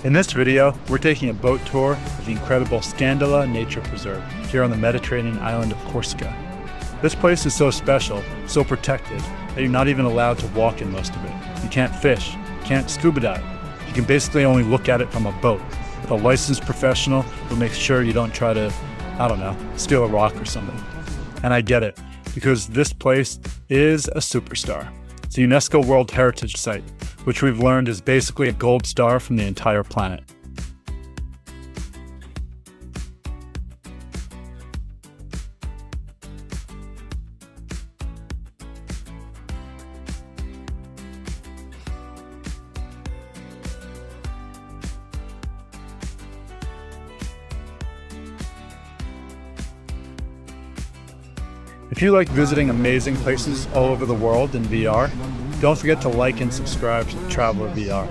In this video, we're taking a boat tour of the incredible Scandola Nature Preserve here on the Mediterranean island of Corsica. This place is so special, so protected, that you're not even allowed to walk in most of it. You can't fish, can't scuba dive. You can basically only look at it from a boat with a licensed professional who makes sure you don't try to, steal a rock or something. And I get it, because this place is a superstar. It's a UNESCO World Heritage Site, which we've learned is basically a gold star from the entire planet. If you like visiting amazing places all over the world in VR, don't forget to like and subscribe to Traveler VR.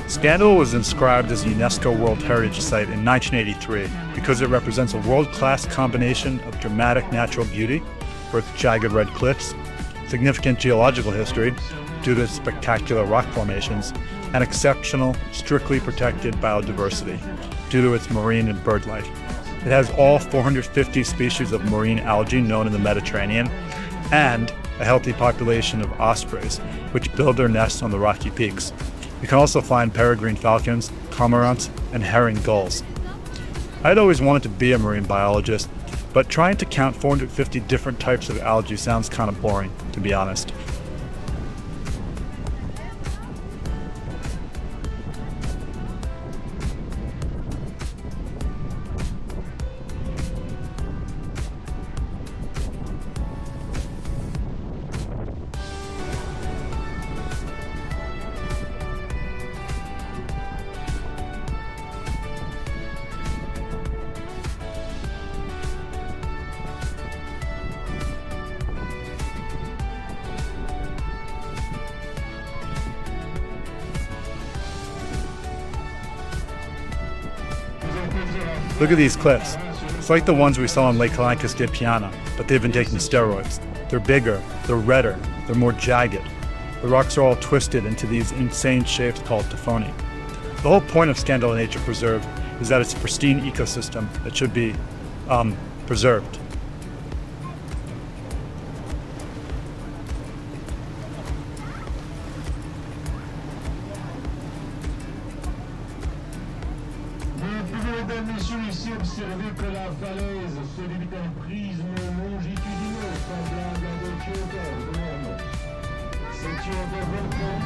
Scandola was inscribed as a UNESCO World Heritage Site in 1983 because it represents a world-class combination of dramatic natural beauty, with jagged red cliffs, significant geological history due to spectacular rock formations, and exceptional, strictly protected biodiversity due to its marine and bird life. It has all 450 species of marine algae known in the Mediterranean, and a healthy population of ospreys, which build their nests on the rocky peaks. You can also find peregrine falcons, cormorants, and herring gulls. I'd always wanted to be a marine biologist, but trying to count 450 different types of algae sounds kind of boring, to be honest. Look at these cliffs. It's like the ones we saw in Lake Lancas de Piana, but they've been taking steroids. They're bigger, they're redder, they're more jagged. The rocks are all twisted into these insane shapes called tophonia. The whole point of Scandola Nature Preserve is that it's a pristine ecosystem that should be preserved. Messieurs, ici observez que la falaise se limite à un prisme longitudineux semblable à des tuyaux. Ces tuyaux de volcan.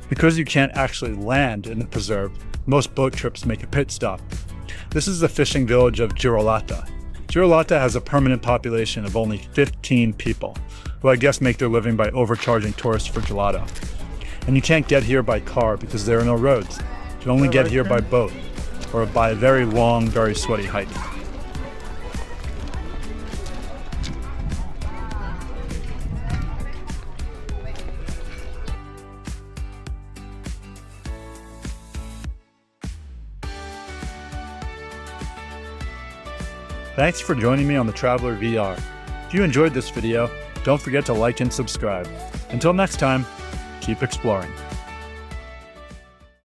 Because you can't actually land in the preserve, most boat trips make a pit stop. This is the fishing village of April-Oct. April-Oct has a permanent population of only 15 people, who I guess make their living by overcharging tourists for gelato. And you can't get here by car because there are no roads. You can only get here by boat, or by a very long, very sweaty hike. Thanks for joining me on the Traveler VR. If you enjoyed this video, don't forget to like and subscribe. Until next time, keep exploring.